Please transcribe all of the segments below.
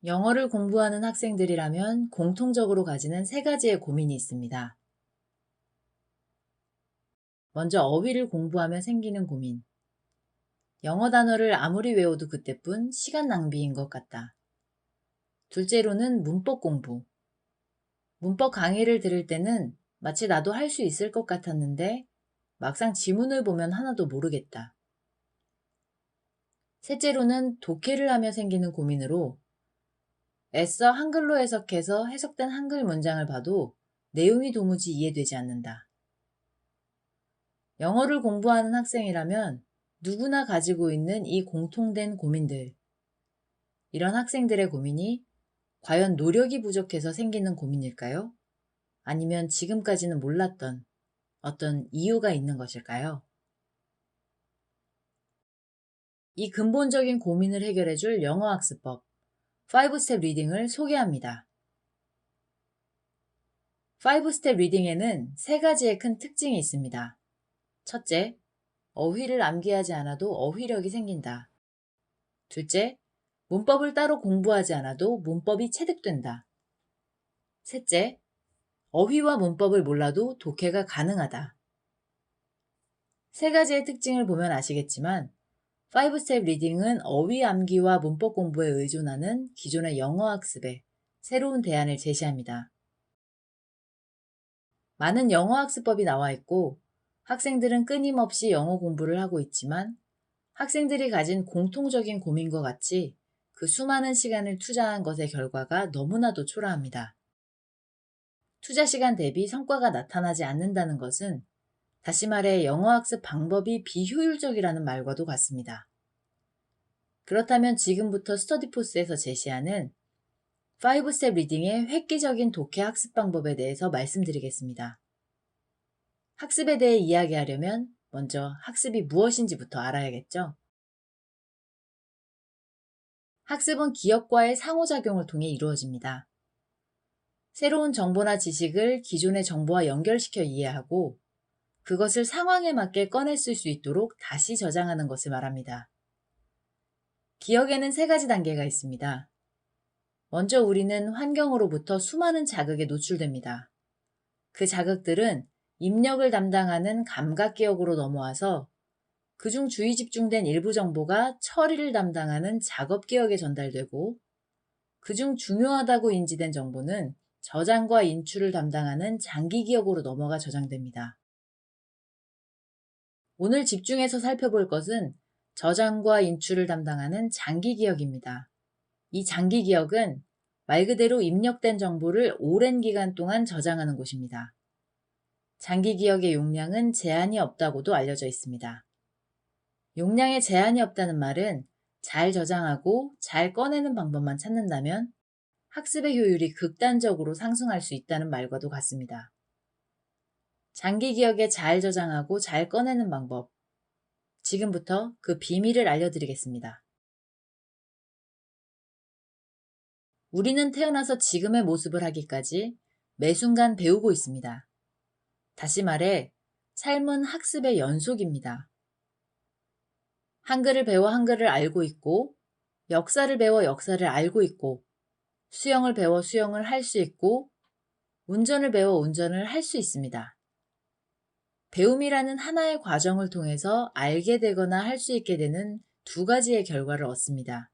영어를 공부하는 학생들이라면 공통적으로 가지는 세 가지의 고민이 있습니다. 먼저 어휘를 공부하며 생기는 고민. 영어 단어를 아무리 외워도 그때뿐 시간 낭비인 것 같다. 둘째로는 문법 공부. 문법 강의를 들을 때는 마치 나도 할 수 있을 것 같았는데 막상 지문을 보면 하나도 모르겠다. 셋째로는 독해를 하며 생기는 고민으로 애써 한글로 해석해서 해석된 한글 문장을 봐도 내용이 도무지 이해되지 않는다. 영어를 공부하는 학생이라면 누구나 가지고 있는 이 공통된 고민들. 이런 학생들의 고민이 과연 노력이 부족해서 생기는 고민일까요? 아니면 지금까지는 몰랐던 어떤 이유가 있는 것일까요? 이 근본적인 고민을 해결해줄 영어학습법 5스텝 리딩을 소개합니다. 5스텝 리딩에는 세 가지의 큰 특징이 있습니다. 첫째, 어휘를 암기하지 않아도 어휘력이 생긴다. 둘째, 문법을 따로 공부하지 않아도 문법이 체득된다. 셋째, 어휘와 문법을 몰라도 독해가 가능하다. 세 가지의 특징을 보면 아시겠지만 5스텝 리딩은 어휘 암기와 문법 공부에 의존하는 기존의 영어 학습에 새로운 대안을 제시합니다. 많은 영어 학습법이 나와 있고 학생들은 끊임없이 영어 공부를 하고 있지만 학생들이 가진 공통적인 고민과 같이 그 수많은 시간을 투자한 것의 결과가 너무나도 초라합니다. 투자 시간 대비 성과가 나타나지 않는다는 것은 다시 말해 영어학습 방법이 비효율적이라는 말과도 같습니다. 그렇다면 지금부터 스터디포스에서 제시하는 5스텝 리딩의 획기적인 독해 학습 방법에 대해서 말씀드리겠습니다. 학습에 대해 이야기하려면 먼저 학습이 무엇인지부터 알아야겠죠? 학습은 기억과의 상호작용을 통해 이루어집니다. 새로운 정보나 지식을 기존의 정보와 연결시켜 이해하고 그것을 상황에 맞게 꺼내 쓸 수 있도록 다시 저장하는 것을 말합니다. 기억에는 세 가지 단계가 있습니다. 먼저 우리는 환경으로부터 수많은 자극에 노출됩니다. 그 자극들은 입력을 담당하는 감각기억으로 넘어와서 그중 주의 집중된 일부 정보가 처리를 담당하는 작업기억에 전달되고 그중 중요하다고 인지된 정보는 저장과 인출을 담당하는 장기기억으로 넘어가 저장됩니다. 오늘 집중해서 살펴볼 것은 저장과 인출을 담당하는 장기기억입니다. 이 장기기억은 말 그대로 입력된 정보를 오랜 기간 동안 저장하는 곳입니다. 장기기억의 용량은 제한이 없다고도 알려져 있습니다. 용량에 제한이 없다는 말은 잘 저장하고 잘 꺼내는 방법만 찾는다면 학습의 효율이 극단적으로 상승할 수 있다는 말과도 같습니다. 장기 기억에 잘 저장하고 잘 꺼내는 방법. 지금부터 그 비밀을 알려드리겠습니다. 우리는 태어나서 지금의 모습을 하기까지 매 순간 배우고 있습니다. 다시 말해, 삶은 학습의 연속입니다. 한글을 배워 한글을 알고 있고, 역사를 배워 역사를 알고 있고, 수영을 배워 수영을 할 수 있고, 운전을 배워 운전을 할 수 있습니다. 배움이라는 하나의 과정을 통해서 알게 되거나 할 수 있게 되는 두 가지의 결과를 얻습니다.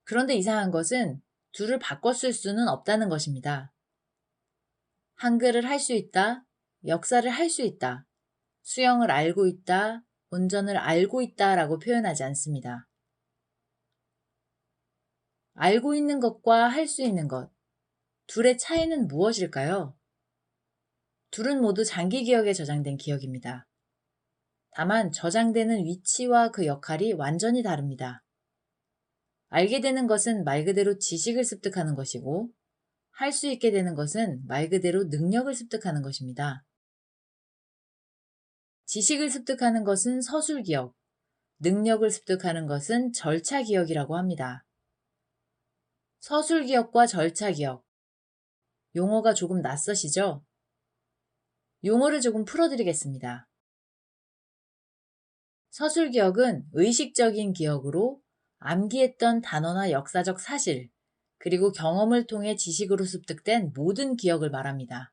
그런데 이상한 것은 둘을 바꿔 쓸 수는 없다는 것입니다. 한글을 할 수 있다, 역사를 할 수 있다, 수영을 알고 있다, 운전을 알고 있다 라고 표현하지 않습니다. 알고 있는 것과 할 수 있는 것, 둘의 차이는 무엇일까요? 둘은 모두 장기 기억에 저장된 기억입니다. 다만 저장되는 위치와 그 역할이 완전히 다릅니다. 알게 되는 것은 말 그대로 지식을 습득하는 것이고 할 수 있게 되는 것은 말 그대로 능력을 습득하는 것입니다. 지식을 습득하는 것은 서술 기억, 능력을 습득하는 것은 절차 기억이라고 합니다. 서술 기억과 절차 기억. 용어가 조금 낯서시죠? 용어를 조금 풀어드리겠습니다. 서술 기억은 의식적인 기억으로 암기했던 단어나 역사적 사실, 그리고 경험을 통해 지식으로 습득된 모든 기억을 말합니다.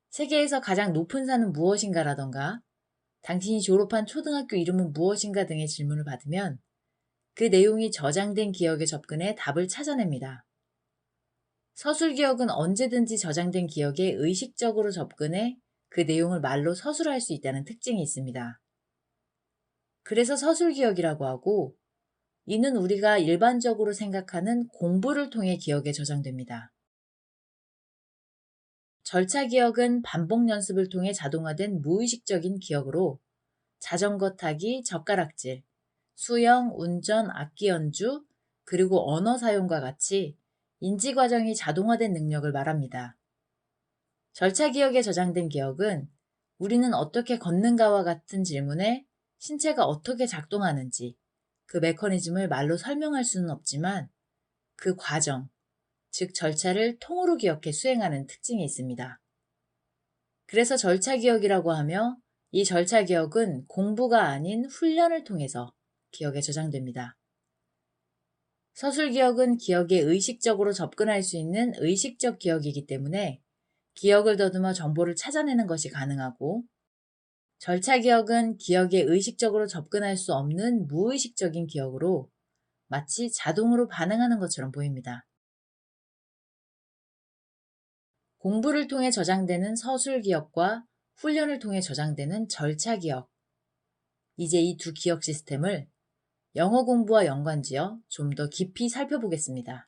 세계에서 가장 높은 산은 무엇인가라던가 당신이 졸업한 초등학교 이름은 무엇인가 등의 질문을 받으면 그 내용이 저장된 기억에 접근해 답을 찾아냅니다. 서술 기억은 언제든지 저장된 기억에 의식적으로 접근해 그 내용을 말로 서술할 수 있다는 특징이 있습니다. 그래서 서술 기억이라고 하고, 이는 우리가 일반적으로 생각하는 공부를 통해 기억에 저장됩니다. 절차 기억은 반복 연습을 통해 자동화된 무의식적인 기억으로 자전거 타기, 젓가락질, 수영, 운전, 악기 연주, 그리고 언어 사용과 같이 인지 과정이 자동화된 능력을 말합니다. 절차 기억에 저장된 기억은 우리는 어떻게 걷는가와 같은 질문에 신체가 어떻게 작동하는지 그 메커니즘을 말로 설명할 수는 없지만 그 과정, 즉 절차를 통으로 기억해 수행하는 특징이 있습니다. 그래서 절차 기억이라고 하며 이 절차 기억은 공부가 아닌 훈련을 통해서 기억에 저장됩니다. 서술 기억은 기억에 의식적으로 접근할 수 있는 의식적 기억이기 때문에 기억을 더듬어 정보를 찾아내는 것이 가능하고, 절차 기억은 기억에 의식적으로 접근할 수 없는 무의식적인 기억으로 마치 자동으로 반응하는 것처럼 보입니다. 공부를 통해 저장되는 서술 기억과 훈련을 통해 저장되는 절차 기억. 이제 이 두 기억 시스템을 영어 공부와 연관지어 좀 더 깊이 살펴보겠습니다.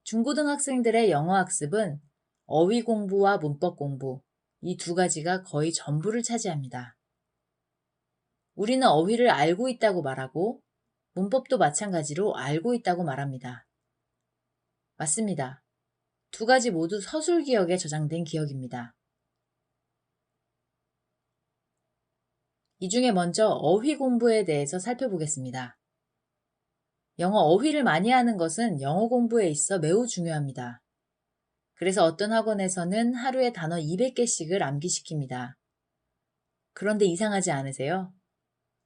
중고등학생들의 영어 학습은 어휘 공부와 문법 공부, 이 두 가지가 거의 전부를 차지합니다. 우리는 어휘를 알고 있다고 말하고 문법도 마찬가지로 알고 있다고 말합니다. 맞습니다. 두 가지 모두 서술 기억에 저장된 기억입니다. 이 중에 먼저 어휘 공부에 대해서 살펴보겠습니다. 영어 어휘를 많이 하는 것은 영어 공부에 있어 매우 중요합니다. 그래서 어떤 학원에서는 하루에 단어 200개씩을 암기시킵니다. 그런데 이상하지 않으세요?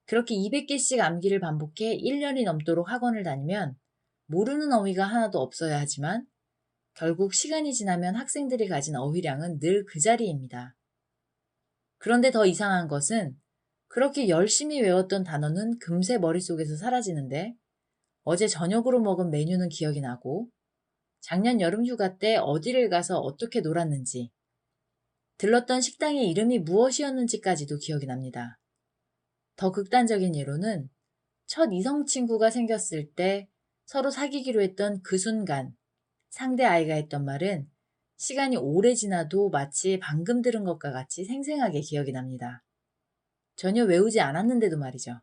그렇게 200개씩 암기를 반복해 1년이 넘도록 학원을 다니면 모르는 어휘가 하나도 없어야 하지만 결국 시간이 지나면 학생들이 가진 어휘량은 늘 그 자리입니다. 그런데 더 이상한 것은 그렇게 열심히 외웠던 단어는 금세 머릿속에서 사라지는데 어제 저녁으로 먹은 메뉴는 기억이 나고 작년 여름 휴가 때 어디를 가서 어떻게 놀았는지 들렀던 식당의 이름이 무엇이었는지까지도 기억이 납니다. 더 극단적인 예로는 첫 이성 친구가 생겼을 때 서로 사귀기로 했던 그 순간 상대 아이가 했던 말은 시간이 오래 지나도 마치 방금 들은 것과 같이 생생하게 기억이 납니다. 전혀 외우지 않았는데도 말이죠.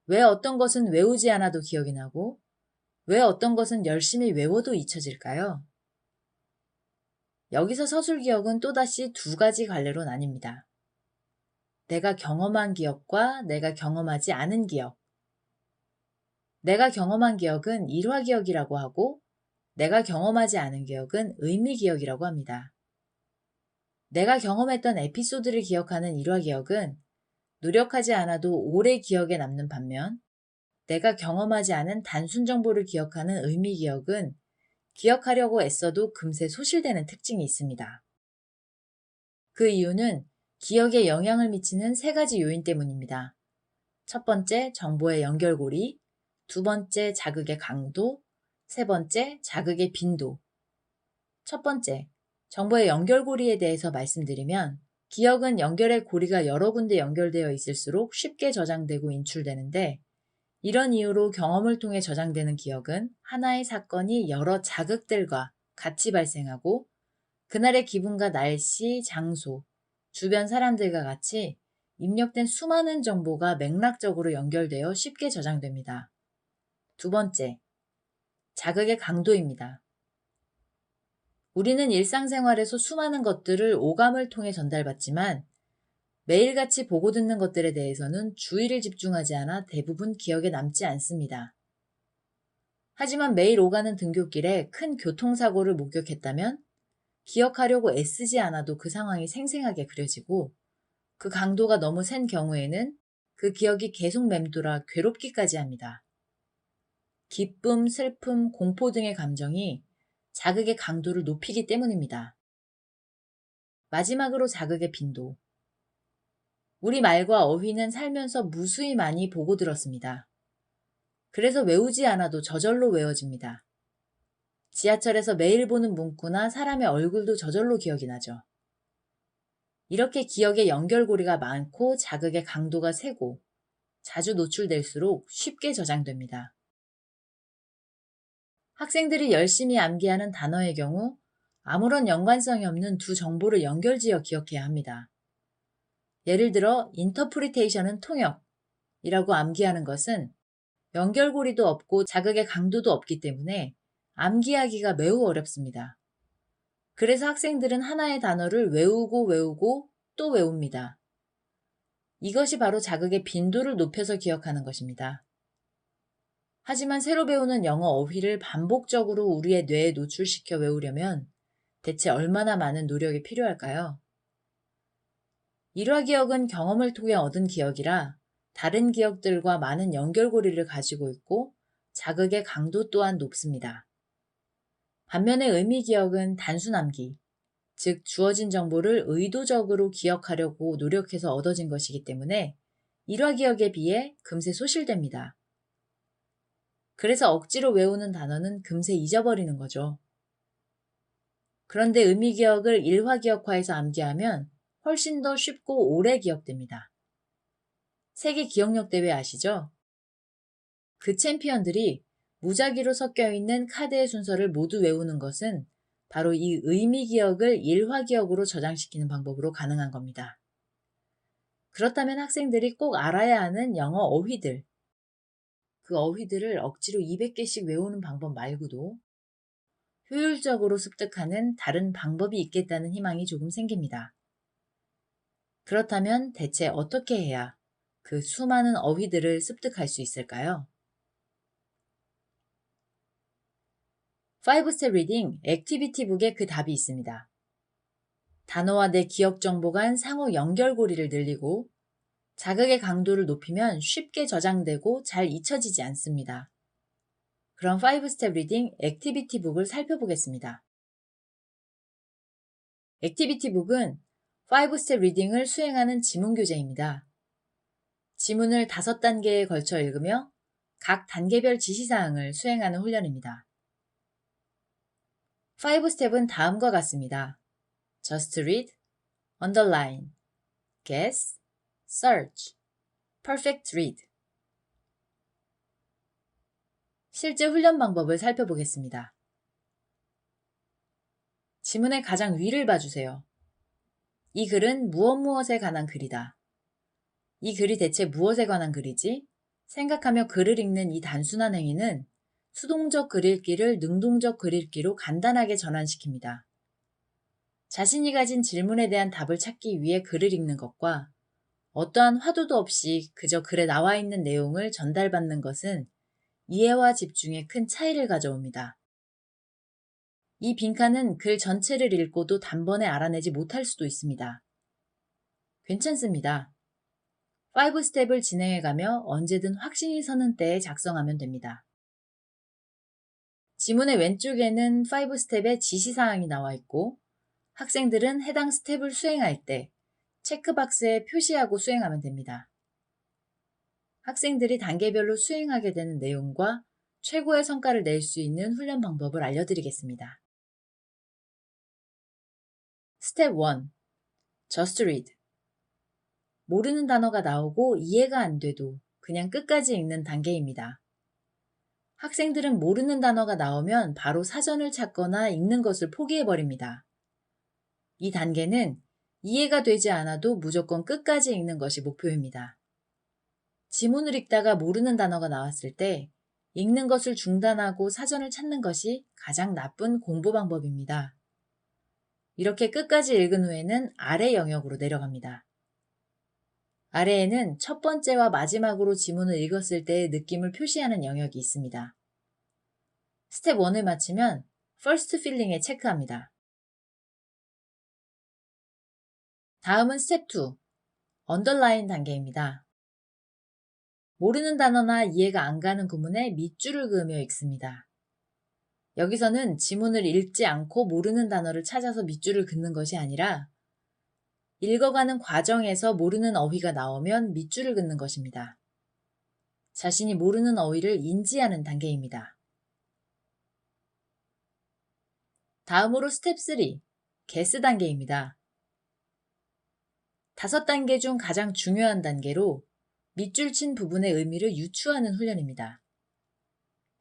왜 어떤 것은 외우지 않아도 기억이 나고 왜 어떤 것은 열심히 외워도 잊혀질까요? 여기서 서술 기억은 또다시 두 가지 갈래로 나뉩니다. 내가 경험한 기억과 내가 경험하지 않은 기억. 내가 경험한 기억은 일화 기억이라고 하고 내가 경험하지 않은 기억은 의미 기억이라고 합니다. 내가 경험했던 에피소드를 기억하는 일화 기억은 노력하지 않아도 오래 기억에 남는 반면 내가 경험하지 않은 단순 정보를 기억하는 의미 기억은 기억하려고 애써도 금세 소실되는 특징이 있습니다. 그 이유는 기억에 영향을 미치는 세 가지 요인 때문입니다. 첫 번째, 정보의 연결고리. 두 번째, 자극의 강도. 세 번째, 자극의 빈도. 첫 번째, 정보의 연결고리에 대해서 말씀드리면 기억은 연결의 고리가 여러 군데 연결되어 있을수록 쉽게 저장되고 인출되는데 이런 이유로 경험을 통해 저장되는 기억은 하나의 사건이 여러 자극들과 같이 발생하고 그날의 기분과 날씨, 장소, 주변 사람들과 같이 입력된 수많은 정보가 맥락적으로 연결되어 쉽게 저장됩니다. 두 번째, 자극의 강도입니다. 우리는 일상생활에서 수많은 것들을 오감을 통해 전달받지만 매일같이 보고 듣는 것들에 대해서는 주의를 집중하지 않아 대부분 기억에 남지 않습니다. 하지만 매일 오가는 등굣길에 큰 교통사고를 목격했다면 기억하려고 애쓰지 않아도 그 상황이 생생하게 그려지고 그 강도가 너무 센 경우에는 그 기억이 계속 맴돌아 괴롭기까지 합니다. 기쁨, 슬픔, 공포 등의 감정이 자극의 강도를 높이기 때문입니다. 마지막으로 자극의 빈도. 우리 말과 어휘는 살면서 무수히 많이 보고 들었습니다. 그래서 외우지 않아도 저절로 외워집니다. 지하철에서 매일 보는 문구나 사람의 얼굴도 저절로 기억이 나죠. 이렇게 기억의 연결고리가 많고 자극의 강도가 세고 자주 노출될수록 쉽게 저장됩니다. 학생들이 열심히 암기하는 단어의 경우 아무런 연관성이 없는 두 정보를 연결지어 기억해야 합니다. 예를 들어 인터프리테이션은 통역이라고 암기하는 것은 연결고리도 없고 자극의 강도도 없기 때문에 암기하기가 매우 어렵습니다. 그래서 학생들은 하나의 단어를 외우고 또 외웁니다. 이것이 바로 자극의 빈도를 높여서 기억하는 것입니다. 하지만 새로 배우는 영어 어휘를 반복적으로 우리의 뇌에 노출시켜 외우려면 대체 얼마나 많은 노력이 필요할까요? 일화 기억은 경험을 통해 얻은 기억이라 다른 기억들과 많은 연결고리를 가지고 있고 자극의 강도 또한 높습니다. 반면에 의미 기억은 단순 암기, 즉 주어진 정보를 의도적으로 기억하려고 노력해서 얻어진 것이기 때문에 일화 기억에 비해 금세 소실됩니다. 그래서 억지로 외우는 단어는 금세 잊어버리는 거죠. 그런데 의미 기억을 일화 기억화해서 암기하면 훨씬 더 쉽고 오래 기억됩니다. 세계 기억력 대회 아시죠? 그 챔피언들이 무작위로 섞여 있는 카드의 순서를 모두 외우는 것은 바로 이 의미 기억을 일화 기억으로 저장시키는 방법으로 가능한 겁니다. 그렇다면 학생들이 꼭 알아야 하는 영어 어휘들, 그 어휘들을 억지로 200개씩 외우는 방법 말고도 효율적으로 습득하는 다른 방법이 있겠다는 희망이 조금 생깁니다. 그렇다면 대체 어떻게 해야 그 수많은 어휘들을 습득할 수 있을까요? 5스텝 리딩 액티비티 북에 그 답이 있습니다. 단어와 내 기억 정보 간 상호 연결고리를 늘리고 자극의 강도를 높이면 쉽게 저장되고 잘 잊혀지지 않습니다. 그럼 5스텝 리딩 액티비티 북을 살펴보겠습니다. 액티비티 북은 5스텝 리딩을 수행하는 지문 교재입니다. 지문을 5단계에 걸쳐 읽으며 각 단계별 지시사항을 수행하는 훈련입니다. 5스텝은 다음과 같습니다. Just read, underline, guess, search, perfect read. 실제 훈련 방법을 살펴보겠습니다. 지문의 가장 위를 봐주세요. 이 글은 무엇에 관한 글이다. 이 글이 대체 무엇에 관한 글이지? 생각하며 글을 읽는 이 단순한 행위는 수동적 글 읽기를 능동적 글 읽기로 간단하게 전환시킵니다. 자신이 가진 질문에 대한 답을 찾기 위해 글을 읽는 것과 어떠한 화두도 없이 그저 글에 나와 있는 내용을 전달받는 것은 이해와 집중에 큰 차이를 가져옵니다. 이 빈칸은 글 전체를 읽고도 단번에 알아내지 못할 수도 있습니다. 괜찮습니다. 5스텝을 진행해가며 언제든 확신이 서는 때에 작성하면 됩니다. 지문의 왼쪽에는 5스텝의 지시사항이 나와 있고 학생들은 해당 스텝을 수행할 때 체크박스에 표시하고 수행하면 됩니다. 학생들이 단계별로 수행하게 되는 내용과 최고의 성과를 낼 수 있는 훈련 방법을 알려드리겠습니다. 스텝 1. Just read. 모르는 단어가 나오고 이해가 안 돼도 그냥 끝까지 읽는 단계입니다. 학생들은 모르는 단어가 나오면 바로 사전을 찾거나 읽는 것을 포기해버립니다. 이 단계는 이해가 되지 않아도 무조건 끝까지 읽는 것이 목표입니다. 지문을 읽다가 모르는 단어가 나왔을 때 읽는 것을 중단하고 사전을 찾는 것이 가장 나쁜 공부 방법입니다. 이렇게 끝까지 읽은 후에는 아래 영역으로 내려갑니다. 아래에는 첫 번째와 마지막으로 지문을 읽었을 때의 느낌을 표시하는 영역이 있습니다. 스텝 1을 마치면 First Feeling에 체크합니다. 다음은 스텝 2, Underline 단계입니다. 모르는 단어나 이해가 안 가는 구문에 밑줄을 그으며 읽습니다. 여기서는 지문을 읽지 않고 모르는 단어를 찾아서 밑줄을 긋는 것이 아니라 읽어가는 과정에서 모르는 어휘가 나오면 밑줄을 긋는 것입니다. 자신이 모르는 어휘를 인지하는 단계입니다. 다음으로 스텝 3, 게스 단계입니다. 5단계 중 가장 중요한 단계로 밑줄 친 부분의 의미를 유추하는 훈련입니다.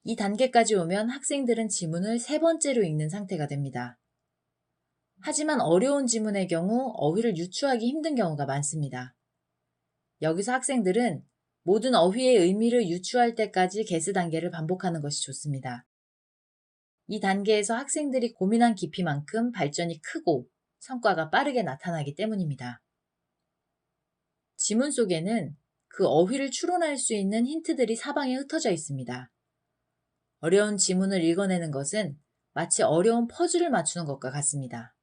이 단계까지 오면 학생들은 지문을 3번째로 읽는 상태가 됩니다. 하지만 어려운 지문의 경우 어휘를 유추하기 힘든 경우가 많습니다. 여기서 학생들은 모든 어휘의 의미를 유추할 때까지 게스 단계를 반복하는 것이 좋습니다. 이 단계에서 학생들이 고민한 깊이만큼 발전이 크고 성과가 빠르게 나타나기 때문입니다. 지문 속에는 그 어휘를 추론할 수 있는 힌트들이 사방에 흩어져 있습니다. 어려운 지문을 읽어내는 것은 마치 어려운 퍼즐을 맞추는 것과 같습니다.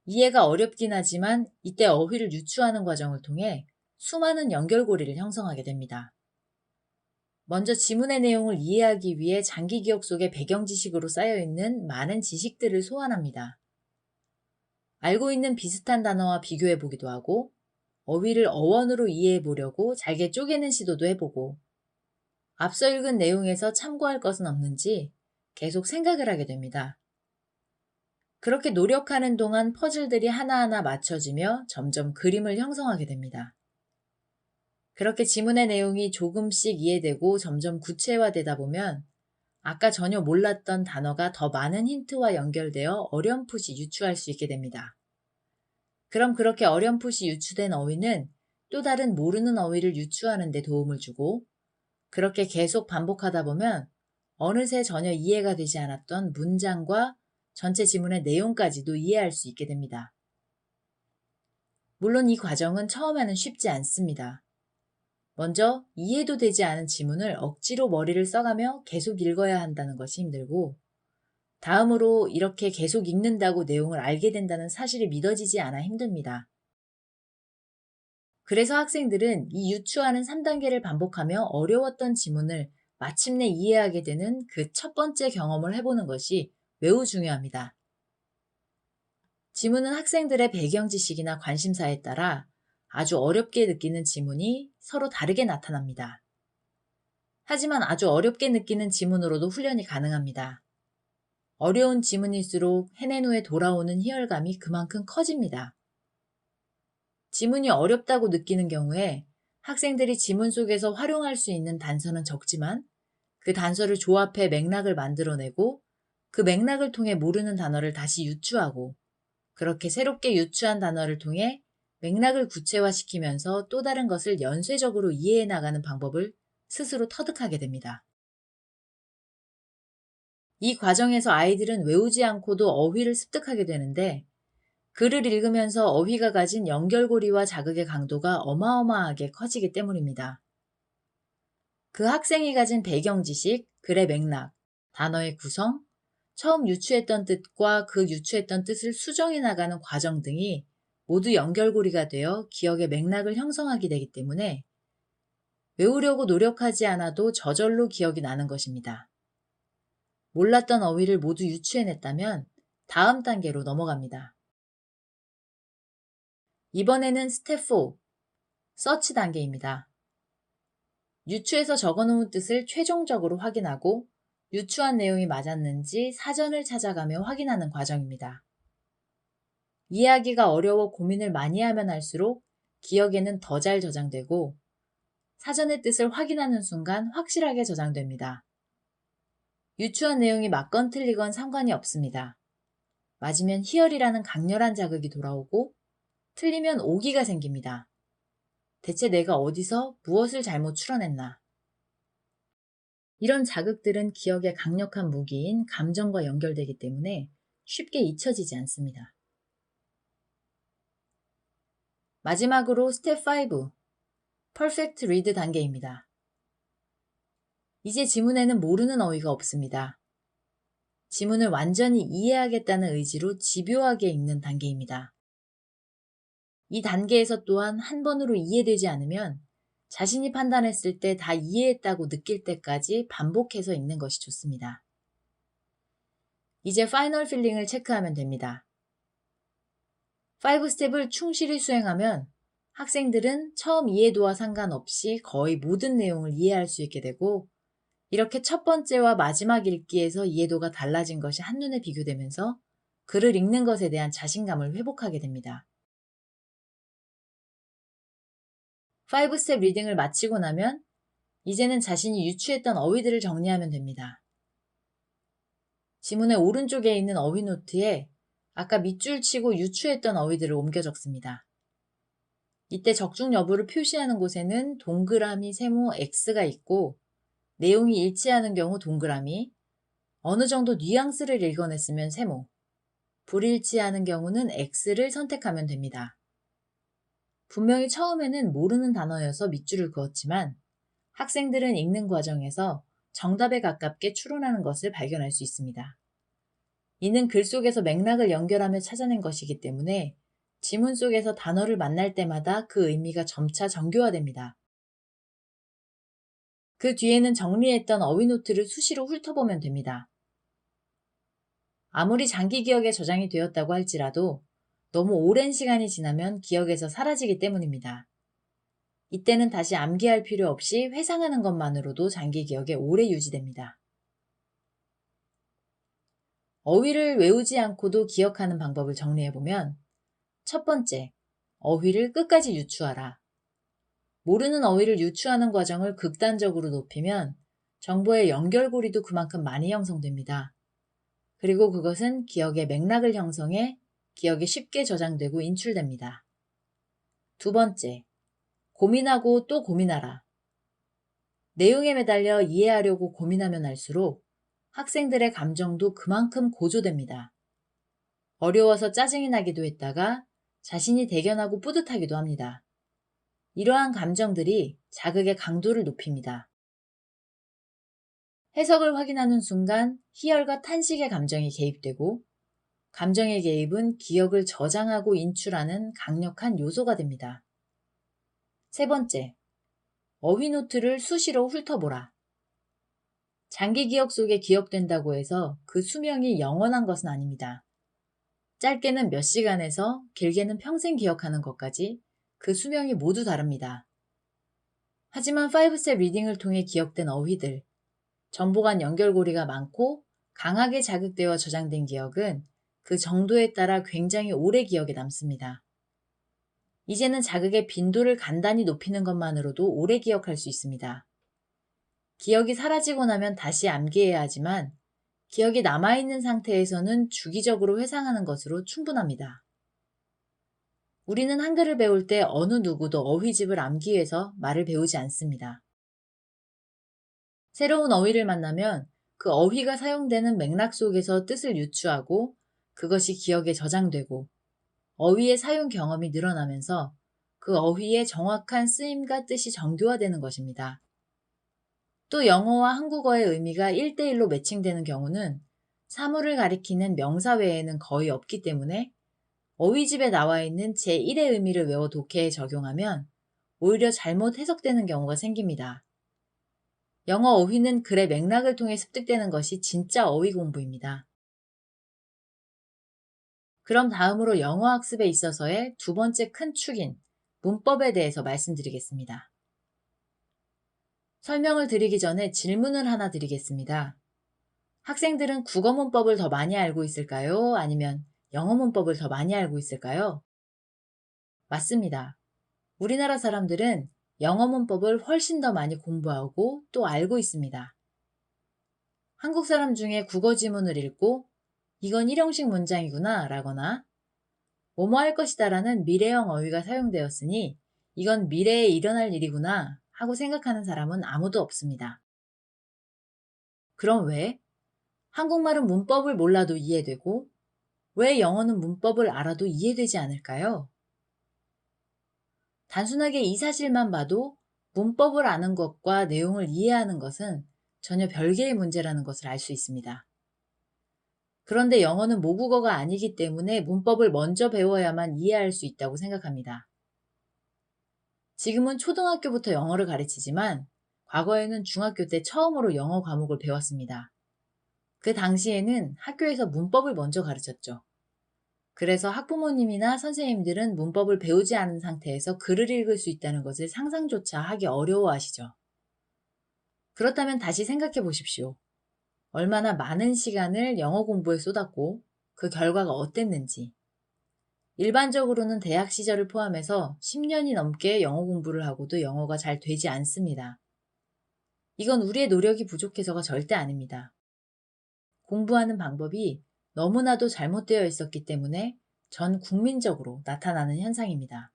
이해가 어렵긴 하지만 이때 어휘를 유추하는 과정을 통해 수많은 연결고리를 형성하게 됩니다. 먼저 지문의 내용을 이해하기 위해 장기 기억 속에 배경 지식으로 쌓여있는 많은 지식들을 소환합니다. 알고 있는 비슷한 단어와 비교해 보기도 하고 어휘를 어원으로 이해해 보려고 잘게 쪼개는 시도도 해보고 앞서 읽은 내용에서 참고할 것은 없는지 계속 생각을 하게 됩니다. 그렇게 노력하는 동안 퍼즐들이 하나하나 맞춰지며 점점 그림을 형성하게 됩니다. 그렇게 지문의 내용이 조금씩 이해되고 점점 구체화되다 보면 아까 전혀 몰랐던 단어가 더 많은 힌트와 연결되어 어렴풋이 유추할 수 있게 됩니다. 그럼 그렇게 어렴풋이 유추된 어휘는 또 다른 모르는 어휘를 유추하는 데 도움을 주고 그렇게 계속 반복하다 보면 어느새 전혀 이해가 되지 않았던 문장과 전체 지문의 내용까지도 이해할 수 있게 됩니다. 물론 이 과정은 처음에는 쉽지 않습니다. 먼저 이해도 되지 않은 지문을 억지로 머리를 써가며 계속 읽어야 한다는 것이 힘들고 다음으로 이렇게 계속 읽는다고 내용을 알게 된다는 사실이 믿어지지 않아 힘듭니다. 그래서 학생들은 이 유추하는 3단계를 반복하며 어려웠던 지문을 마침내 이해하게 되는 그 첫 번째 경험을 해보는 것이 매우 중요합니다. 지문은 학생들의 배경 지식이나 관심사에 따라 아주 어렵게 느끼는 지문이 서로 다르게 나타납니다. 하지만 아주 어렵게 느끼는 지문으로도 훈련이 가능합니다. 어려운 지문일수록 해낸 후에 돌아오는 희열감이 그만큼 커집니다. 지문이 어렵다고 느끼는 경우에 학생들이 지문 속에서 활용할 수 있는 단서는 적지만 그 단서를 조합해 맥락을 만들어내고 그 맥락을 통해 모르는 단어를 다시 유추하고 그렇게 새롭게 유추한 단어를 통해 맥락을 구체화시키면서 또 다른 것을 연쇄적으로 이해해 나가는 방법을 스스로 터득하게 됩니다. 이 과정에서 아이들은 외우지 않고도 어휘를 습득하게 되는데 글을 읽으면서 어휘가 가진 연결고리와 자극의 강도가 어마어마하게 커지기 때문입니다. 그 학생이 가진 배경 지식, 글의 맥락, 단어의 구성, 처음 유추했던 뜻과 그 유추했던 뜻을 수정해 나가는 과정 등이 모두 연결고리가 되어 기억의 맥락을 형성하게 되기 때문에 외우려고 노력하지 않아도 저절로 기억이 나는 것입니다. 몰랐던 어휘를 모두 유추해냈다면 다음 단계로 넘어갑니다. 이번에는 스텝 4, 서치 단계입니다. 유추해서 적어놓은 뜻을 최종적으로 확인하고 유추한 내용이 맞았는지 사전을 찾아가며 확인하는 과정입니다. 이해하기가 어려워 고민을 많이 하면 할수록 기억에는 더 잘 저장되고 사전의 뜻을 확인하는 순간 확실하게 저장됩니다. 유추한 내용이 맞건 틀리건 상관이 없습니다. 맞으면 희열이라는 강렬한 자극이 돌아오고 틀리면 오기가 생깁니다. 대체 내가 어디서 무엇을 잘못 추론했나? 이런 자극들은 기억의 강력한 무기인 감정과 연결되기 때문에 쉽게 잊혀지지 않습니다. 마지막으로 스텝 5, 퍼펙트 리드 단계입니다. 이제 지문에는 모르는 어휘가 없습니다. 지문을 완전히 이해하겠다는 의지로 집요하게 읽는 단계입니다. 이 단계에서 또한 한 번으로 이해되지 않으면 자신이 판단했을 때 다 이해했다고 느낄 때까지 반복해서 읽는 것이 좋습니다. 이제 파이널 필링을 체크하면 됩니다. 5스텝을 충실히 수행하면 학생들은 처음 이해도와 상관없이 거의 모든 내용을 이해할 수 있게 되고, 이렇게 첫 번째와 마지막 읽기에서 이해도가 달라진 것이 한눈에 비교되면서 글을 읽는 것에 대한 자신감을 회복하게 됩니다. 5스텝 리딩을 마치고 나면 이제는 자신이 유추했던 어휘들을 정리하면 됩니다. 지문의 오른쪽에 있는 어휘 노트에 아까 밑줄 치고 유추했던 어휘들을 옮겨 적습니다. 이때 적중 여부를 표시하는 곳에는 동그라미, 세모, X가 있고, 내용이 일치하는 경우 동그라미, 어느 정도 뉘앙스를 읽어냈으면 세모, 불일치하는 경우는 X를 선택하면 됩니다. 분명히 처음에는 모르는 단어여서 밑줄을 그었지만 학생들은 읽는 과정에서 정답에 가깝게 추론하는 것을 발견할 수 있습니다. 이는 글 속에서 맥락을 연결하며 찾아낸 것이기 때문에 지문 속에서 단어를 만날 때마다 그 의미가 점차 정교화됩니다. 그 뒤에는 정리했던 어휘 노트를 수시로 훑어보면 됩니다. 아무리 장기 기억에 저장이 되었다고 할지라도 너무 오랜 시간이 지나면 기억에서 사라지기 때문입니다. 이때는 다시 암기할 필요 없이 회상하는 것만으로도 장기 기억에 오래 유지됩니다. 어휘를 외우지 않고도 기억하는 방법을 정리해보면, 첫 번째, 어휘를 끝까지 유추하라. 모르는 어휘를 유추하는 과정을 극단적으로 높이면 정보의 연결고리도 그만큼 많이 형성됩니다. 그리고 그것은 기억의 맥락을 형성해 기억에 쉽게 저장되고 인출됩니다. 두 번째, 고민하고 또 고민하라. 내용에 매달려 이해하려고 고민하면 할수록 학생들의 감정도 그만큼 고조됩니다. 어려워서 짜증이 나기도 했다가 자신이 대견하고 뿌듯하기도 합니다. 이러한 감정들이 자극의 강도를 높입니다. 해석을 확인하는 순간 희열과 탄식의 감정이 개입되고, 감정의 개입은 기억을 저장하고 인출하는 강력한 요소가 됩니다. 세 번째, 어휘 노트를 수시로 훑어보라. 장기 기억 속에 기억된다고 해서 그 수명이 영원한 것은 아닙니다. 짧게는 몇 시간에서 길게는 평생 기억하는 것까지 그 수명이 모두 다릅니다. 하지만 5스텝 리딩을 통해 기억된 어휘들, 정보 간 연결고리가 많고 강하게 자극되어 저장된 기억은 그 정도에 따라 굉장히 오래 기억에 남습니다. 이제는 자극의 빈도를 간단히 높이는 것만으로도 오래 기억할 수 있습니다. 기억이 사라지고 나면 다시 암기해야 하지만 기억이 남아있는 상태에서는 주기적으로 회상하는 것으로 충분합니다. 우리는 한글을 배울 때 어느 누구도 어휘집을 암기해서 말을 배우지 않습니다. 새로운 어휘를 만나면 그 어휘가 사용되는 맥락 속에서 뜻을 유추하고 그것이 기억에 저장되고 어휘의 사용 경험이 늘어나면서 그 어휘의 정확한 쓰임과 뜻이 정교화되는 것입니다. 또 영어와 한국어의 의미가 1대1로 매칭되는 경우는 사물을 가리키는 명사 외에는 거의 없기 때문에 어휘집에 나와 있는 제1의 의미를 외워 독해에 적용하면 오히려 잘못 해석되는 경우가 생깁니다. 영어 어휘는 글의 맥락을 통해 습득되는 것이 진짜 어휘 공부입니다. 그럼 다음으로 영어 학습에 있어서의 두 번째 큰 축인 문법에 대해서 말씀드리겠습니다. 설명을 드리기 전에 질문을 하나 드리겠습니다. 학생들은 국어 문법을 더 많이 알고 있을까요? 아니면 영어 문법을 더 많이 알고 있을까요? 맞습니다. 우리나라 사람들은 영어 문법을 훨씬 더 많이 공부하고 또 알고 있습니다. 한국 사람 중에 국어 지문을 읽고 이건 일형식 문장이구나 라거나 뭐뭐 할 것이다 라는 미래형 어휘가 사용되었으니 이건 미래에 일어날 일이구나 하고 생각하는 사람은 아무도 없습니다. 그럼 왜? 한국말은 문법을 몰라도 이해되고 왜 영어는 문법을 알아도 이해되지 않을까요? 단순하게 이 사실만 봐도 문법을 아는 것과 내용을 이해하는 것은 전혀 별개의 문제라는 것을 알 수 있습니다. 그런데 영어는 모국어가 아니기 때문에 문법을 먼저 배워야만 이해할 수 있다고 생각합니다. 지금은 초등학교부터 영어를 가르치지만 과거에는 중학교 때 처음으로 영어 과목을 배웠습니다. 그 당시에는 학교에서 문법을 먼저 가르쳤죠. 그래서 학부모님이나 선생님들은 문법을 배우지 않은 상태에서 글을 읽을 수 있다는 것을 상상조차 하기 어려워하시죠. 그렇다면 다시 생각해 보십시오. 얼마나 많은 시간을 영어 공부에 쏟았고 그 결과가 어땠는지. 일반적으로는 대학 시절을 포함해서 10년이 넘게 영어 공부를 하고도 영어가 잘 되지 않습니다. 이건 우리의 노력이 부족해서가 절대 아닙니다. 공부하는 방법이 너무나도 잘못되어 있었기 때문에 전 국민적으로 나타나는 현상입니다.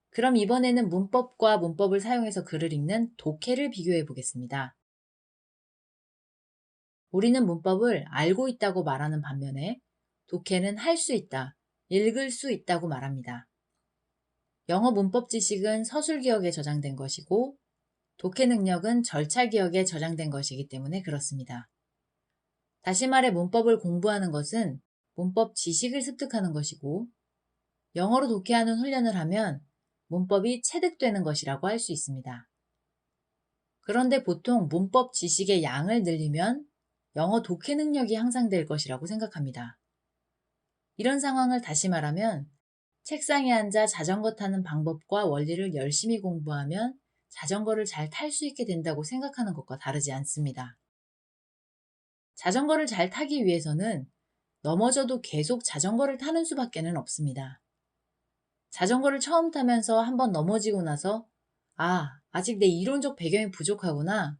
그럼 이번에는 문법과 문법을 사용해서 글을 읽는 독해를 비교해 보겠습니다. 우리는 문법을 알고 있다고 말하는 반면에 독해는 할 수 있다, 읽을 수 있다고 말합니다. 영어 문법 지식은 서술 기억에 저장된 것이고 독해 능력은 절차 기억에 저장된 것이기 때문에 그렇습니다. 다시 말해 문법을 공부하는 것은 문법 지식을 습득하는 것이고 영어로 독해하는 훈련을 하면 문법이 체득되는 것이라고 할 수 있습니다. 그런데 보통 문법 지식의 양을 늘리면 영어 독해 능력이 향상될 것이라고 생각합니다. 이런 상황을 다시 말하면 책상에 앉아 자전거 타는 방법과 원리를 열심히 공부하면 자전거를 잘 탈 수 있게 된다고 생각하는 것과 다르지 않습니다. 자전거를 잘 타기 위해서는 넘어져도 계속 자전거를 타는 수밖에는 없습니다. 자전거를 처음 타면서 한번 넘어지고 나서 아직 내 이론적 배경이 부족하구나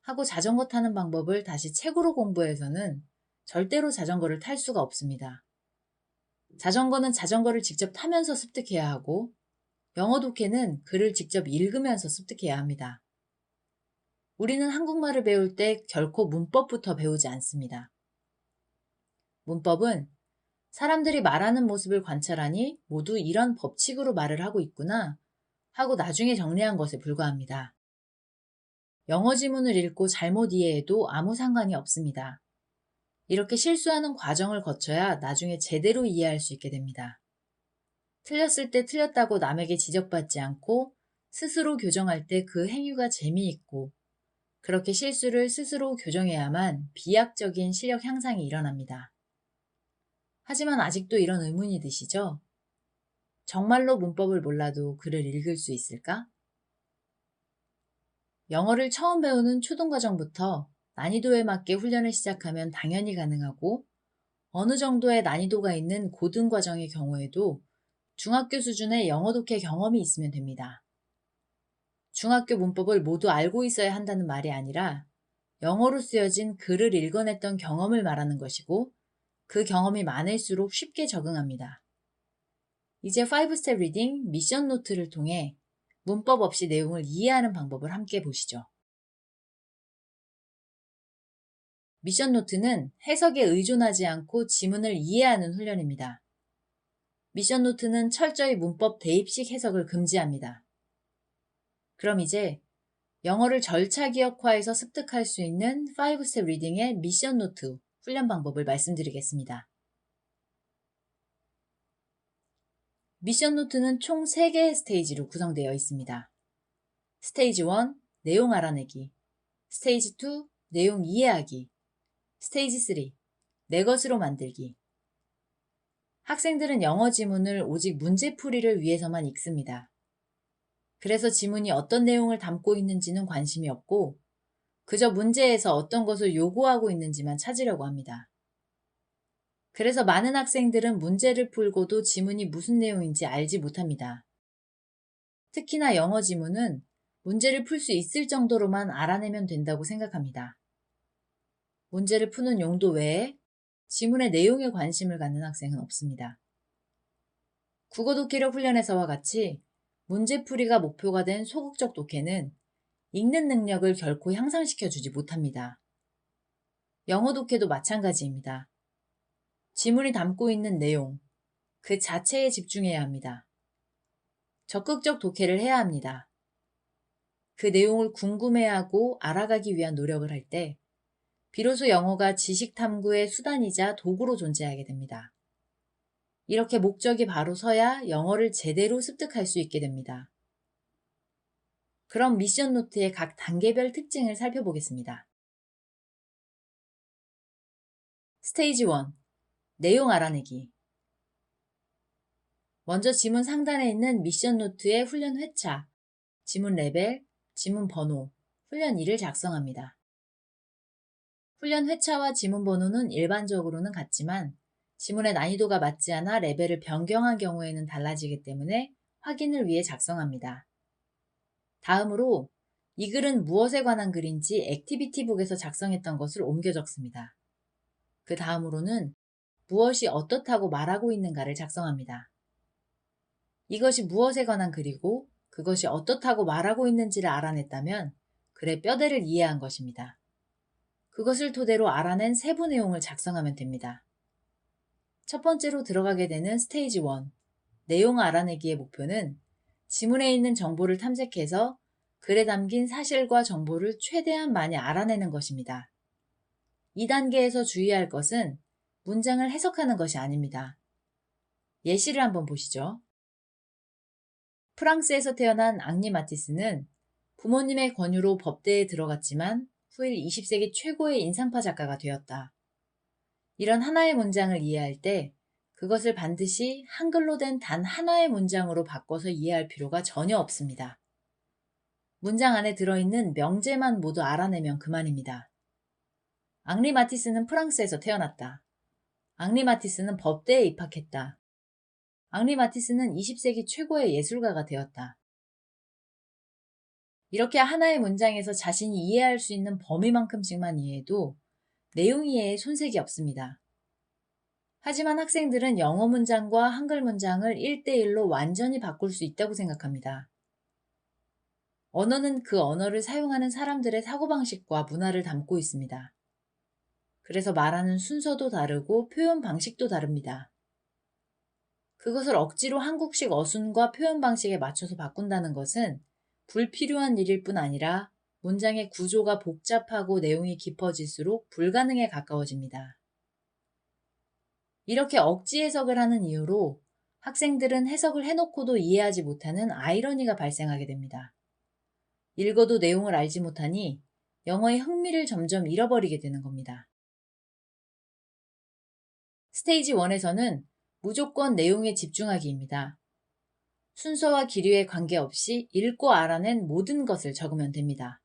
하고 자전거 타는 방법을 다시 책으로 공부해서는 절대로 자전거를 탈 수가 없습니다. 자전거는 자전거를 직접 타면서 습득해야 하고 영어 독해는 글을 직접 읽으면서 습득해야 합니다. 우리는 한국말을 배울 때 결코 문법부터 배우지 않습니다. 문법은 사람들이 말하는 모습을 관찰하니 모두 이런 법칙으로 말을 하고 있구나 하고 나중에 정리한 것에 불과합니다. 영어 지문을 읽고 잘못 이해해도 아무 상관이 없습니다. 이렇게 실수하는 과정을 거쳐야 나중에 제대로 이해할 수 있게 됩니다. 틀렸을 때 틀렸다고 남에게 지적받지 않고 스스로 교정할 때 그 행위가 재미있고 그렇게 실수를 스스로 교정해야만 비약적인 실력 향상이 일어납니다. 하지만 아직도 이런 의문이 드시죠? 정말로 문법을 몰라도 글을 읽을 수 있을까? 영어를 처음 배우는 초등과정부터 난이도에 맞게 훈련을 시작하면 당연히 가능하고 어느 정도의 난이도가 있는 고등과정의 경우에도 중학교 수준의 영어 독해 경험이 있으면 됩니다. 중학교 문법을 모두 알고 있어야 한다는 말이 아니라 영어로 쓰여진 글을 읽어냈던 경험을 말하는 것이고 그 경험이 많을수록 쉽게 적응합니다. 이제 5스텝 리딩 미션 노트를 통해 문법 없이 내용을 이해하는 방법을 함께 보시죠. 미션 노트는 해석에 의존하지 않고 지문을 이해하는 훈련입니다. 미션 노트는 철저히 문법 대입식 해석을 금지합니다. 그럼 이제 영어를 절차 기억화해서 습득할 수 있는 5스텝 리딩의 미션 노트 훈련 방법을 말씀드리겠습니다. 미션 노트는 총 3개의 스테이지로 구성되어 있습니다. 스테이지 1, 내용 알아내기. 스테이지 2, 내용 이해하기. 스테이지 3, 내 것으로 만들기. 학생들은 영어 지문을 오직 문제풀이를 위해서만 읽습니다. 그래서 지문이 어떤 내용을 담고 있는지는 관심이 없고 그저 문제에서 어떤 것을 요구하고 있는지만 찾으려고 합니다. 그래서 많은 학생들은 문제를 풀고도 지문이 무슨 내용인지 알지 못합니다. 특히나 영어 지문은 문제를 풀 수 있을 정도로만 알아내면 된다고 생각합니다. 문제를 푸는 용도 외에 지문의 내용에 관심을 갖는 학생은 없습니다. 국어 독해력 훈련에서와 같이 문제풀이가 목표가 된 소극적 독해는 읽는 능력을 결코 향상시켜주지 못합니다. 영어 독해도 마찬가지입니다. 지문이 담고 있는 내용, 그 자체에 집중해야 합니다. 적극적 독해를 해야 합니다. 그 내용을 궁금해하고 알아가기 위한 노력을 할 때 비로소 영어가 지식 탐구의 수단이자 도구로 존재하게 됩니다. 이렇게 목적이 바로 서야 영어를 제대로 습득할 수 있게 됩니다. 그럼 미션 노트의 각 단계별 특징을 살펴보겠습니다. 스테이지 1. 내용 알아내기. 먼저 지문 상단에 있는 미션 노트의 훈련 회차, 지문 레벨, 지문 번호, 훈련 2를 작성합니다. 훈련 회차와 지문 번호는 일반적으로는 같지만 지문의 난이도가 맞지 않아 레벨을 변경한 경우에는 달라지기 때문에 확인을 위해 작성합니다. 다음으로 이 글은 무엇에 관한 글인지 액티비티북에서 작성했던 것을 옮겨 적습니다. 그 다음으로는 무엇이 어떻다고 말하고 있는가를 작성합니다. 이것이 무엇에 관한 글이고 그것이 어떻다고 말하고 있는지를 알아냈다면 글의 뼈대를 이해한 것입니다. 그것을 토대로 알아낸 세부 내용을 작성하면 됩니다. 첫 번째로 들어가게 되는 스테이지 1, 내용 알아내기의 목표는 지문에 있는 정보를 탐색해서 글에 담긴 사실과 정보를 최대한 많이 알아내는 것입니다. 이 단계에서 주의할 것은 문장을 해석하는 것이 아닙니다. 예시를 한번 보시죠. 프랑스에서 태어난 앙리 마티스는 부모님의 권유로 법대에 들어갔지만 후일 20세기 최고의 인상파 작가가 되었다. 이런 하나의 문장을 이해할 때 그것을 반드시 한글로 된 단 하나의 문장으로 바꿔서 이해할 필요가 전혀 없습니다. 문장 안에 들어있는 명제만 모두 알아내면 그만입니다. 앙리 마티스는 프랑스에서 태어났다. 앙리 마티스는 법대에 입학했다. 앙리 마티스는 20세기 최고의 예술가가 되었다. 이렇게 하나의 문장에서 자신이 이해할 수 있는 범위만큼씩만 이해해도 내용 이해에 손색이 없습니다. 하지만 학생들은 영어 문장과 한글 문장을 1대1로 완전히 바꿀 수 있다고 생각합니다. 언어는 그 언어를 사용하는 사람들의 사고방식과 문화를 담고 있습니다. 그래서 말하는 순서도 다르고 표현 방식도 다릅니다. 그것을 억지로 한국식 어순과 표현 방식에 맞춰서 바꾼다는 것은 불필요한 일일 뿐 아니라 문장의 구조가 복잡하고 내용이 깊어질수록 불가능에 가까워집니다. 이렇게 억지 해석을 하는 이유로 학생들은 해석을 해놓고도 이해하지 못하는 아이러니가 발생하게 됩니다. 읽어도 내용을 알지 못하니 영어의 흥미를 점점 잃어버리게 되는 겁니다. 스테이지 1에서는 무조건 내용에 집중하기입니다. 순서와 기류에 관계없이 읽고 알아낸 모든 것을 적으면 됩니다.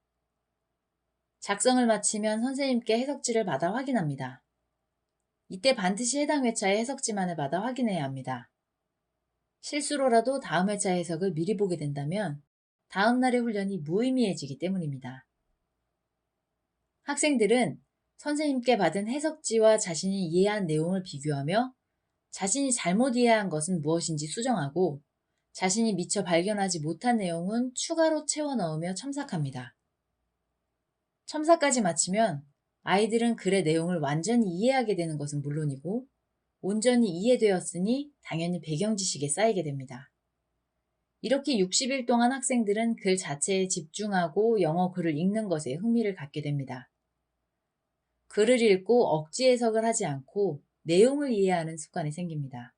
작성을 마치면 선생님께 해석지를 받아 확인합니다. 이때 반드시 해당 회차의 해석지만을 받아 확인해야 합니다. 실수로라도 다음 회차 해석을 미리 보게 된다면 다음 날의 훈련이 무의미해지기 때문입니다. 학생들은 선생님께 받은 해석지와 자신이 이해한 내용을 비교하며 자신이 잘못 이해한 것은 무엇인지 수정하고 자신이 미처 발견하지 못한 내용은 추가로 채워 넣으며 첨삭합니다. 첨삭까지 마치면 아이들은 글의 내용을 완전히 이해하게 되는 것은 물론이고 온전히 이해되었으니 당연히 배경 지식에 쌓이게 됩니다. 이렇게 60일 동안 학생들은 글 자체에 집중하고 영어 글을 읽는 것에 흥미를 갖게 됩니다. 글을 읽고 억지 해석을 하지 않고 내용을 이해하는 습관이 생깁니다.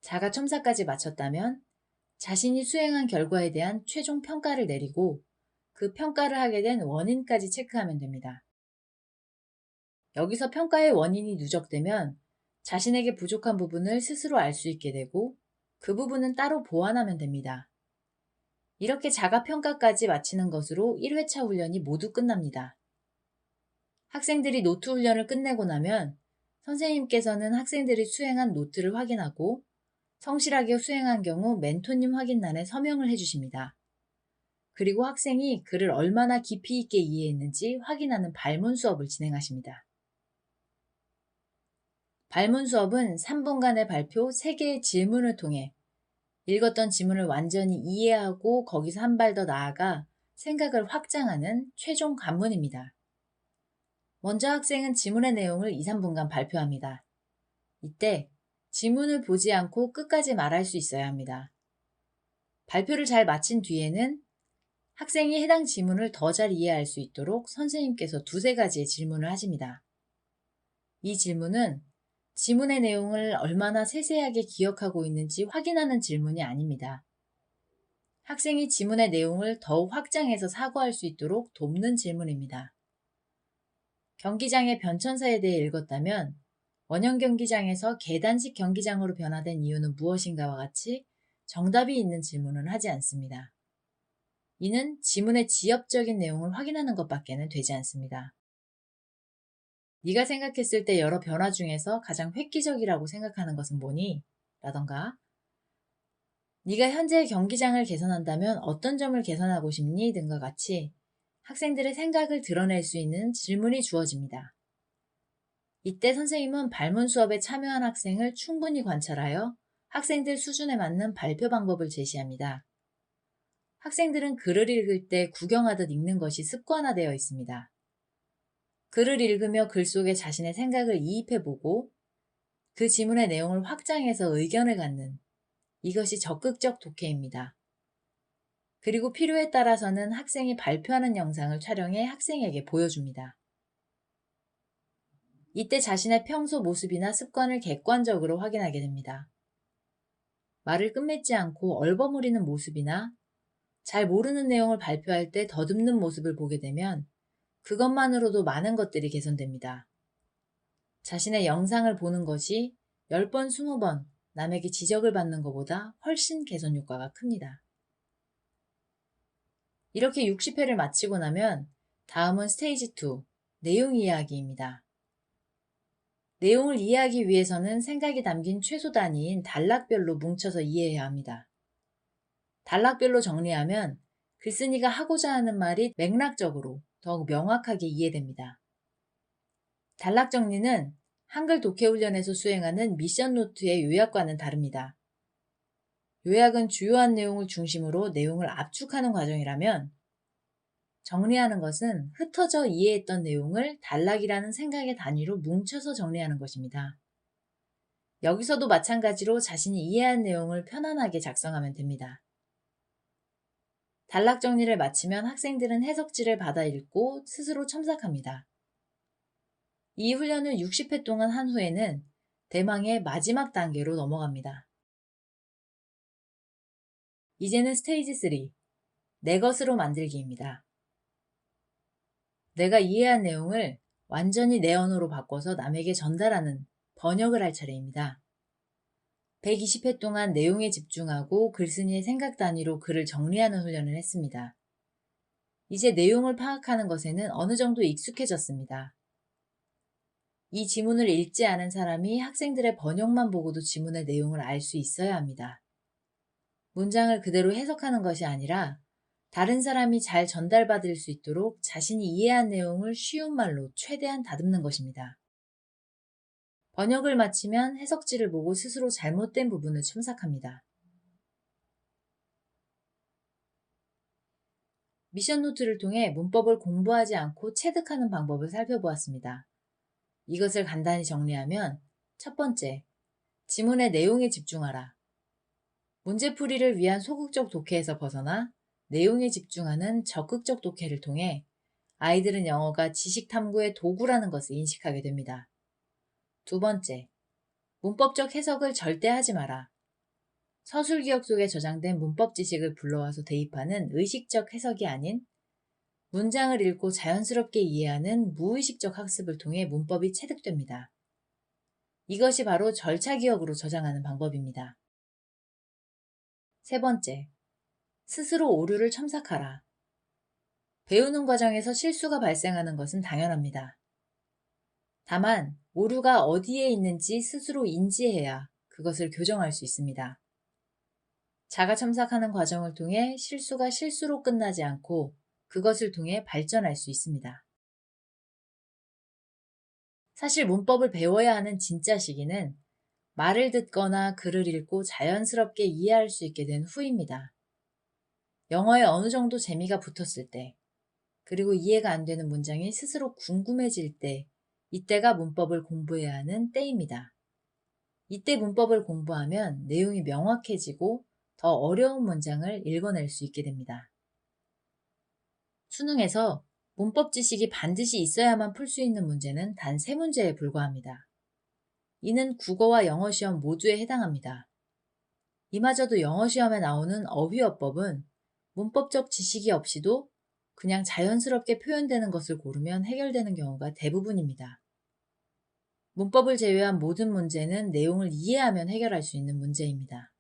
자가 첨삭까지 마쳤다면 자신이 수행한 결과에 대한 최종 평가를 내리고 그 평가를 하게 된 원인까지 체크하면 됩니다. 여기서 평가의 원인이 누적되면 자신에게 부족한 부분을 스스로 알 수 있게 되고 그 부분은 따로 보완하면 됩니다. 이렇게 자가평가까지 마치는 것으로 1회차 훈련이 모두 끝납니다. 학생들이 노트 훈련을 끝내고 나면 선생님께서는 학생들이 수행한 노트를 확인하고 성실하게 수행한 경우 멘토님 확인란에 서명을 해주십니다. 그리고 학생이 글을 얼마나 깊이 있게 이해했는지 확인하는 발문 수업을 진행하십니다. 발문 수업은 3분간의 발표 3개의 질문을 통해 읽었던 지문을 완전히 이해하고 거기서 한 발 더 나아가 생각을 확장하는 최종 관문입니다. 먼저 학생은 지문의 내용을 2, 3분간 발표합니다. 이때 지문을 보지 않고 끝까지 말할 수 있어야 합니다. 발표를 잘 마친 뒤에는 학생이 해당 지문을 더 잘 이해할 수 있도록 선생님께서 2-3가지의 질문을 하십니다. 이 질문은 지문의 내용을 얼마나 세세하게 기억하고 있는지 확인하는 질문이 아닙니다. 학생이 지문의 내용을 더욱 확장해서 사고할 수 있도록 돕는 질문입니다. 경기장의 변천사에 대해 읽었다면 원형 경기장에서 계단식 경기장으로 변화된 이유는 무엇인가와 같이 정답이 있는 질문을 하지 않습니다. 이는 지문의 지엽적인 내용을 확인하는 것밖에는 되지 않습니다. 네가 생각했을 때 여러 변화 중에서 가장 획기적이라고 생각하는 것은 뭐니? 라던가 네가 현재 경기장을 개선한다면 어떤 점을 개선하고 싶니? 등과 같이 학생들의 생각을 드러낼 수 있는 질문이 주어집니다. 이때 선생님은 발문 수업에 참여한 학생을 충분히 관찰하여 학생들 수준에 맞는 발표 방법을 제시합니다. 학생들은 글을 읽을 때 구경하듯 읽는 것이 습관화되어 있습니다. 글을 읽으며 글 속에 자신의 생각을 이입해보고 그 지문의 내용을 확장해서 의견을 갖는 이것이 적극적 독해입니다. 그리고 필요에 따라서는 학생이 발표하는 영상을 촬영해 학생에게 보여줍니다. 이때 자신의 평소 모습이나 습관을 객관적으로 확인하게 됩니다. 말을 끝맺지 않고 얼버무리는 모습이나 잘 모르는 내용을 발표할 때 더듬는 모습을 보게 되면 그것만으로도 많은 것들이 개선됩니다. 자신의 영상을 보는 것이 10번, 20번 남에게 지적을 받는 것보다 훨씬 개선 효과가 큽니다. 이렇게 60회를 마치고 나면 다음은 스테이지 2, 내용 이해하기입니다. 내용을 이해하기 위해서는 생각이 담긴 최소 단위인 단락별로 뭉쳐서 이해해야 합니다. 단락별로 정리하면 글쓴이가 하고자 하는 말이 맥락적으로 더욱 명확하게 이해됩니다. 단락 정리는 한글 독해 훈련에서 수행하는 미션 노트의 요약과는 다릅니다. 요약은 주요한 내용을 중심으로 내용을 압축하는 과정이라면 정리하는 것은 흩어져 이해했던 내용을 단락이라는 생각의 단위로 뭉쳐서 정리하는 것입니다. 여기서도 마찬가지로 자신이 이해한 내용을 편안하게 작성하면 됩니다. 단락 정리를 마치면 학생들은 해석지를 받아 읽고 스스로 첨삭합니다. 이 훈련을 60회 동안 한 후에는 대망의 마지막 단계로 넘어갑니다. 이제는 스테이지 3, 내 것으로 만들기입니다. 내가 이해한 내용을 완전히 내 언어로 바꿔서 남에게 전달하는 번역을 할 차례입니다. 120회 동안 내용에 집중하고 글쓴이의 생각 단위로 글을 정리하는 훈련을 했습니다. 이제 내용을 파악하는 것에는 어느 정도 익숙해졌습니다. 이 지문을 읽지 않은 사람이 학생들의 번역만 보고도 지문의 내용을 알 수 있어야 합니다. 문장을 그대로 해석하는 것이 아니라 다른 사람이 잘 전달받을 수 있도록 자신이 이해한 내용을 쉬운 말로 최대한 다듬는 것입니다. 번역을 마치면 해석지를 보고 스스로 잘못된 부분을 첨삭합니다. 미션 노트를 통해 문법을 공부하지 않고 체득하는 방법을 살펴보았습니다. 이것을 간단히 정리하면 첫 번째, 지문의 내용에 집중하라. 문제풀이를 위한 소극적 독해에서 벗어나 내용에 집중하는 적극적 독해를 통해 아이들은 영어가 지식 탐구의 도구라는 것을 인식하게 됩니다. 두 번째, 문법적 해석을 절대 하지 마라. 서술 기억 속에 저장된 문법 지식을 불러와서 대입하는 의식적 해석이 아닌 문장을 읽고 자연스럽게 이해하는 무의식적 학습을 통해 문법이 체득됩니다. 이것이 바로 절차 기억으로 저장하는 방법입니다. 세 번째, 스스로 오류를 첨삭하라. 배우는 과정에서 실수가 발생하는 것은 당연합니다. 다만 오류가 어디에 있는지 스스로 인지해야 그것을 교정할 수 있습니다. 자가 첨삭하는 과정을 통해 실수가 실수로 끝나지 않고 그것을 통해 발전할 수 있습니다. 사실 문법을 배워야 하는 진짜 시기는 말을 듣거나 글을 읽고 자연스럽게 이해할 수 있게 된 후입니다. 영어에 어느 정도 재미가 붙었을 때, 그리고 이해가 안 되는 문장이 스스로 궁금해질 때, 이때가 문법을 공부해야 하는 때입니다. 이때 문법을 공부하면 내용이 명확해지고 더 어려운 문장을 읽어낼 수 있게 됩니다. 수능에서 문법 지식이 반드시 있어야만 풀 수 있는 문제는 단 3문제에 불과합니다. 이는 국어와 영어 시험 모두에 해당합니다. 이마저도 영어 시험에 나오는 어휘어법은 문법적 지식이 없이도 그냥 자연스럽게 표현되는 것을 고르면 해결되는 경우가 대부분입니다. 문법을 제외한 모든 문제는 내용을 이해하면 해결할 수 있는 문제입니다.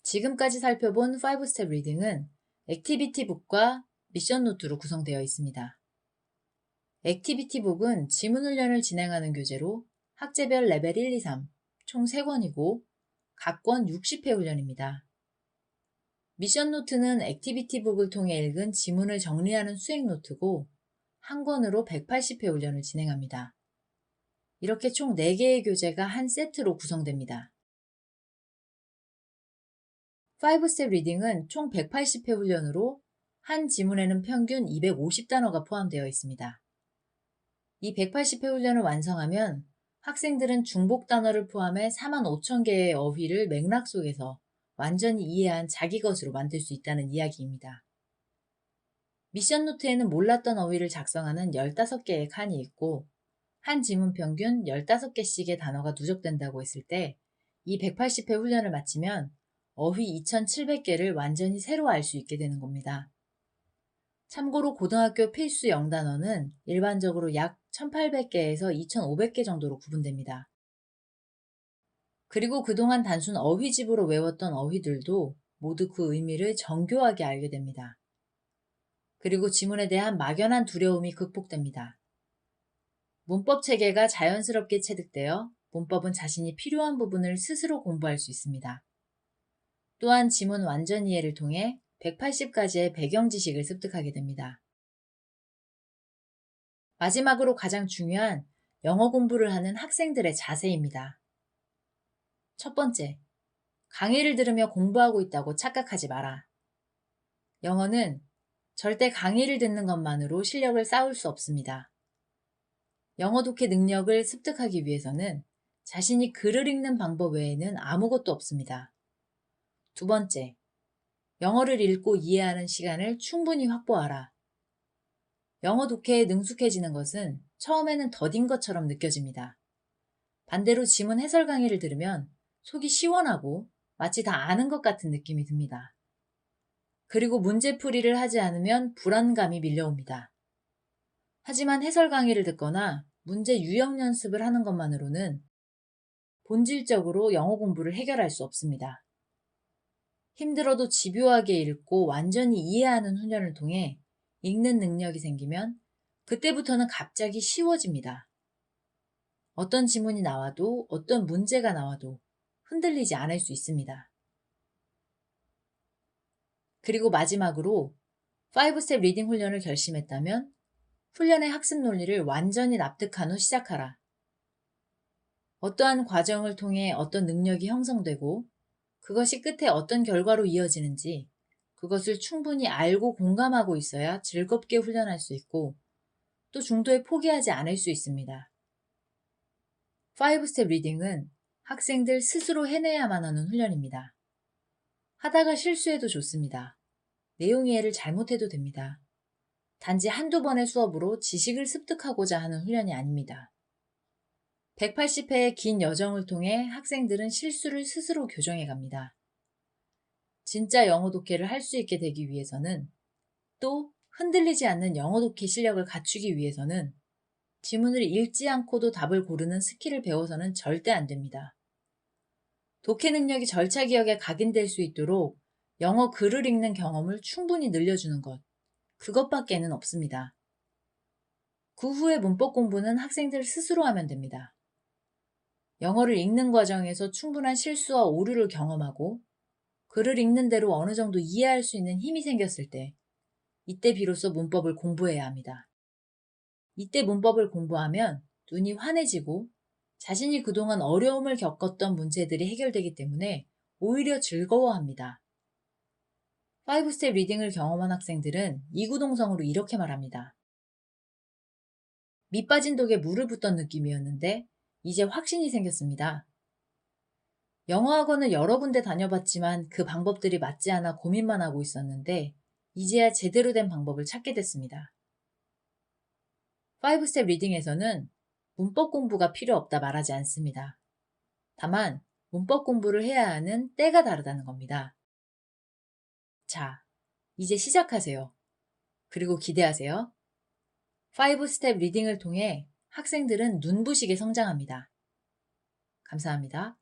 지금까지 살펴본 5스텝 리딩은 액티비티 북과 미션 노트로 구성되어 있습니다. 액티비티 북은 지문 훈련을 진행하는 교재로 학제별 레벨 1, 2, 3, 총 3권이고 각 권 60회 훈련입니다. 미션 노트는 액티비티 북을 통해 읽은 지문을 정리하는 수행 노트고 한 권으로 180회 훈련을 진행합니다. 이렇게 총 4개의 교재가 한 세트로 구성됩니다. 5스텝 리딩은 총 180회 훈련으로 한 지문에는 평균 250단어가 포함되어 있습니다. 이 180회 훈련을 완성하면 학생들은 중복 단어를 포함해 45,000개의 어휘를 맥락 속에서 완전히 이해한 자기 것으로 만들 수 있다는 이야기입니다. 미션 노트에는 몰랐던 어휘를 작성하는 15개의 칸이 있고 한 지문 평균 15개씩의 단어가 누적된다고 했을 때 이 180회 훈련을 마치면 어휘 2,700개를 완전히 새로 알 수 있게 되는 겁니다. 참고로 고등학교 필수 영단어는 일반적으로 약 1,800개에서 2,500개 정도로 구분됩니다. 그리고 그동안 단순 어휘집으로 외웠던 어휘들도 모두 그 의미를 정교하게 알게 됩니다. 그리고 지문에 대한 막연한 두려움이 극복됩니다. 문법 체계가 자연스럽게 체득되어 문법은 자신이 필요한 부분을 스스로 공부할 수 있습니다. 또한 지문 완전 이해를 통해 180가지의 배경 지식을 습득하게 됩니다. 마지막으로 가장 중요한 영어 공부를 하는 학생들의 자세입니다. 첫 번째, 강의를 들으며 공부하고 있다고 착각하지 마라. 영어는 절대 강의를 듣는 것만으로 실력을 쌓을 수 없습니다. 영어 독해 능력을 습득하기 위해서는 자신이 글을 읽는 방법 외에는 아무것도 없습니다. 두 번째, 영어를 읽고 이해하는 시간을 충분히 확보하라. 영어 독해에 능숙해지는 것은 처음에는 더딘 것처럼 느껴집니다. 반대로 지문 해설 강의를 들으면 속이 시원하고 마치 다 아는 것 같은 느낌이 듭니다. 그리고 문제풀이를 하지 않으면 불안감이 밀려옵니다. 하지만 해설 강의를 듣거나 문제 유형 연습을 하는 것만으로는 본질적으로 영어 공부를 해결할 수 없습니다. 힘들어도 집요하게 읽고 완전히 이해하는 훈련을 통해 읽는 능력이 생기면 그때부터는 갑자기 쉬워집니다. 어떤 지문이 나와도 어떤 문제가 나와도 흔들리지 않을 수 있습니다. 그리고 마지막으로 5스텝 리딩 훈련을 결심했다면 훈련의 학습 논리를 완전히 납득한 후 시작하라. 어떠한 과정을 통해 어떤 능력이 형성되고 그것이 끝에 어떤 결과로 이어지는지 그것을 충분히 알고 공감하고 있어야 즐겁게 훈련할 수 있고 또 중도에 포기하지 않을 수 있습니다. 5스텝 리딩은 학생들 스스로 해내야만 하는 훈련입니다. 하다가 실수해도 좋습니다. 내용 이해를 잘못해도 됩니다. 단지 한두 번의 수업으로 지식을 습득하고자 하는 훈련이 아닙니다. 180회의 긴 여정을 통해 학생들은 실수를 스스로 교정해 갑니다. 진짜 영어 독해를 할 수 있게 되기 위해서는 또 흔들리지 않는 영어 독해 실력을 갖추기 위해서는 지문을 읽지 않고도 답을 고르는 스킬을 배워서는 절대 안 됩니다. 독해 능력이 절차 기억에 각인될 수 있도록 영어 글을 읽는 경험을 충분히 늘려주는 것, 그것밖에는 없습니다. 그 후에 문법 공부는 학생들 스스로 하면 됩니다. 영어를 읽는 과정에서 충분한 실수와 오류를 경험하고 글을 읽는 대로 어느 정도 이해할 수 있는 힘이 생겼을 때 이때 비로소 문법을 공부해야 합니다. 이때 문법을 공부하면 눈이 환해지고 자신이 그동안 어려움을 겪었던 문제들이 해결되기 때문에 오히려 즐거워합니다. 5스텝 리딩을 경험한 학생들은 이구동성으로 이렇게 말합니다. 밑 빠진 독에 물을 붓던 느낌이었는데 이제 확신이 생겼습니다. 영어 학원을 여러 군데 다녀봤지만 그 방법들이 맞지 않아 고민만 하고 있었는데 이제야 제대로 된 방법을 찾게 됐습니다. 5스텝 리딩에서는 문법 공부가 필요 없다 말하지 않습니다. 다만 문법 공부를 해야 하는 때가 다르다는 겁니다. 자, 이제 시작하세요. 그리고 기대하세요. 5스텝 리딩을 통해 학생들은 눈부시게 성장합니다. 감사합니다.